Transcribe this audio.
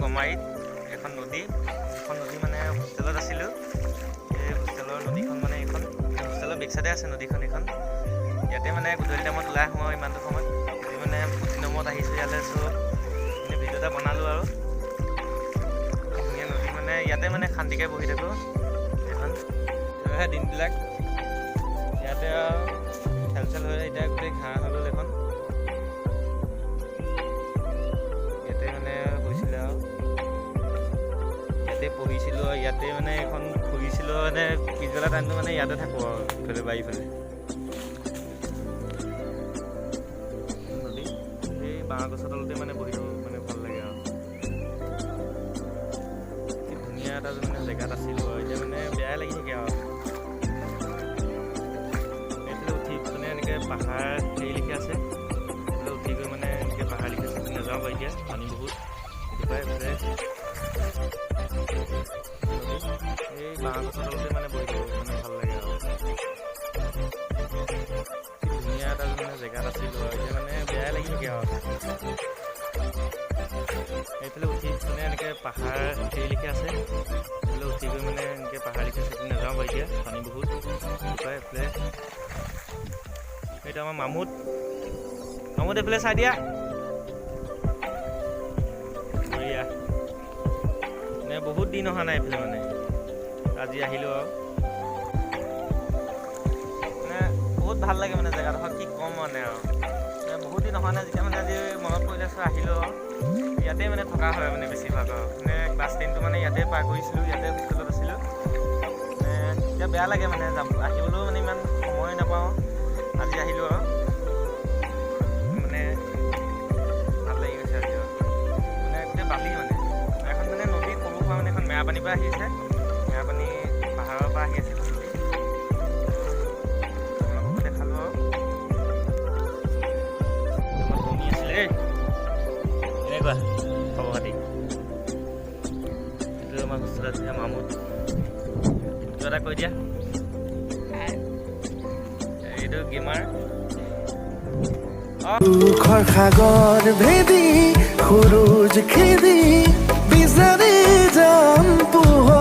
গমাৰিত এখন নদী মানে হোষ্টেলত আছিলোঁ। এই হোষ্টেলৰ নদীখন মানে এইখন হোষ্টেলৰ বেক চাইডে আছে নদীখন এইখন। ইয়াতে মানে গধূলি টাইমত ওলাই আহোঁ আৰু ইমানটো সময়ত আজি মানে নমত আহিছোঁ ইয়ালৈ। চ' মানে ভিডিঅ' এটা বনালোঁ আৰু ধুনীয়া নদী মানে ইয়াতে মানে শান্তিকৈ বহি থাকোঁ এইখন। সেয়াহে দিনবিলাক ইয়াতে আৰু খেল চেল হৈ এতিয়া গোটেই ঘাঁহ হৈ গ'ল এইখন। ইয়াতে মানে হৈছিলে আৰু ইয়াতে পঢ়িছিলোঁ আৰু ইয়াতে মানে এখন ফুৰিছিলোঁ মানে পিছবেলা টাইমটো মানে ইয়াতে থাকোঁ আৰু ইফালে বাৰীফালে নদী এই বাঁহ গছৰ তলতে মানে বহি থাকোঁ মানে ভাল লাগে আৰু ধুনীয়া এটা মানে জেগাত আছিলোঁ আৰু এতিয়া মানে বেয়াই লাগি থাকে আৰু এইফালে উঠি মানে এনেকৈ পাহাৰ হেৰি লিখি আছে এইফালে উঠি গৈ মানে এনেকৈ পাহাৰ লিখি আছে নাযাওঁ বাৰু এতিয়া পানী বহুত এইফালে এই বাঁহ গছৰ তলতে মানে বহি থাকোঁ মানে ভাল লাগে আৰু ধুনীয়া এটা মানে জেগাত আছিলোঁ আৰু এতিয়া মানে বেয়াই লাগি থাকে আৰু এইফালে উঠি মানে এনেকৈ পাহাৰ হেৰি লিখি আছে এইফালে উঠি গৈ মানে এনেকৈ পাহাৰ লিখি আছে নাযাওঁ বাৰু এতিয়া পানী বহুত এইফালে এইটো আমাৰ মামুত এইফালে চাই দিয়া এয়া মানে বহুত দিন অহা নাই এইফালে মানে আজি আহিলোঁ আৰু মানে বহুত ভাল লাগে মানে জেগাডোখৰ কি ক'ম মানে আৰু বহুত দিন অহা নাই যেতিয়া মানে আজি মনত পৰিলে আহিলোঁ আৰু ইয়াতে মানে থকা হয় মানে বেছিভাগ আৰু মানে ক্লাছ 10টো মানে ইয়াতে পাৰ কৰিছিলোঁ ইয়াতে হোষ্টেলত আছিলোঁ মানে এতিয়া বেয়া লাগে মানে আহিবলৈও মানে ইমান সময় নাপাওঁ আজি আহিলোঁ আৰু মানে ভাল লাগি গৈছে আজি আৰু মানে গোটেই বালি মানে এখন মানে নদী সৰু সুৰা মানে এখন মেৰাপানীৰ পৰা আহিছে মেৰাপানী পাহাৰৰ পৰা আহি আছে নদী আপোনালোককো দেখালোঁ আৰু আমাৰ বমি আছিলে এনেকুৱা খবৰ খাতি এইটো আমাৰ হোষ্টেলত আছে মামুত কিবা এটা কৈ দিয়া এইটো গেমাৰ দুখৰ সাগৰ ভেদি খোজ খেদি বিচাৰি যাম পোহৰ